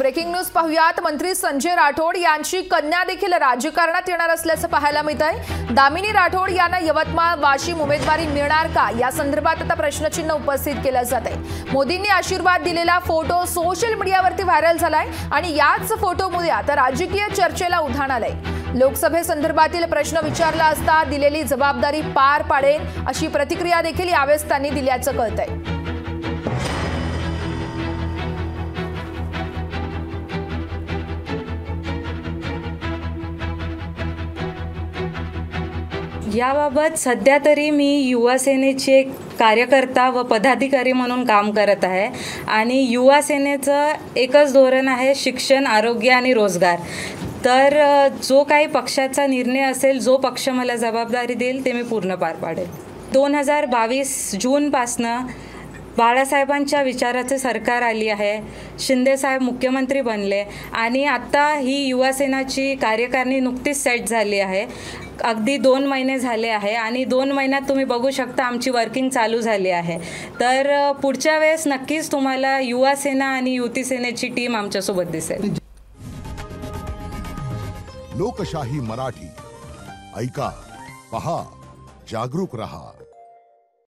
Breaking news पाहुयात। मंत्री संजय राठोड यांची कन्या देखील राजकारणात येणार असल्याचं पाहायला मिळत आहे। दामिनी राठोड यांना यवतमाळ वाशिम उमेदवारी मिळणार का, या संदर्भात आता प्रश्नचिन्ह उपस्थित केलं जात आहे। मोदींनी आशीर्वाद दिलेला फोटो सोशल मीडियावरती व्हायरल झालाय आणि याच फोटोमुळे आता राजकीय चर्चेला उधाण आलंय। लोकसभेसंदर्भातील प्रश्न विचारला असता दिलेली जबाबदारी पार पाडेल अशी प्रतिक्रिया देखील यावेळेस त्यांनी दिल्याचं कळतंय। याबाबत सध्या तरी मी युवा सेनेचे एक कार्यकर्ता व पदाधिकारी म्हणून काम करत आहे आणि युवा सेनेचं एकच धोरण आहे, शिक्षण, आरोग्य आणि रोजगार। तर जो काही पक्षाचा निर्णय असेल, जो पक्ष मला जबाबदारी देईल ते मी पूर्ण पार पाडेल। 2022 जूनपासनं बाळासाहेबांच्या विचाराचे सरकार आली आहे, शिंदेसाहेब मुख्यमंत्री बनले आणि आता ही युवा सेनाची कार्यकारिणी नुकतीच सेट झाली आहे। अगदी 2 महिने झाले आहे आणि 2 महिन्यात तुम्ही बघू शकता आमची वर्किंग चालू झाली आहे। तर पुढच्या वेळेस नक्कीच तुम्हाला युवा सेना आणि युती सेनेची टीम आमच्यासोबत दिसेल। लोकशाही मराठी ऐका, पहा, जागरूक रहा।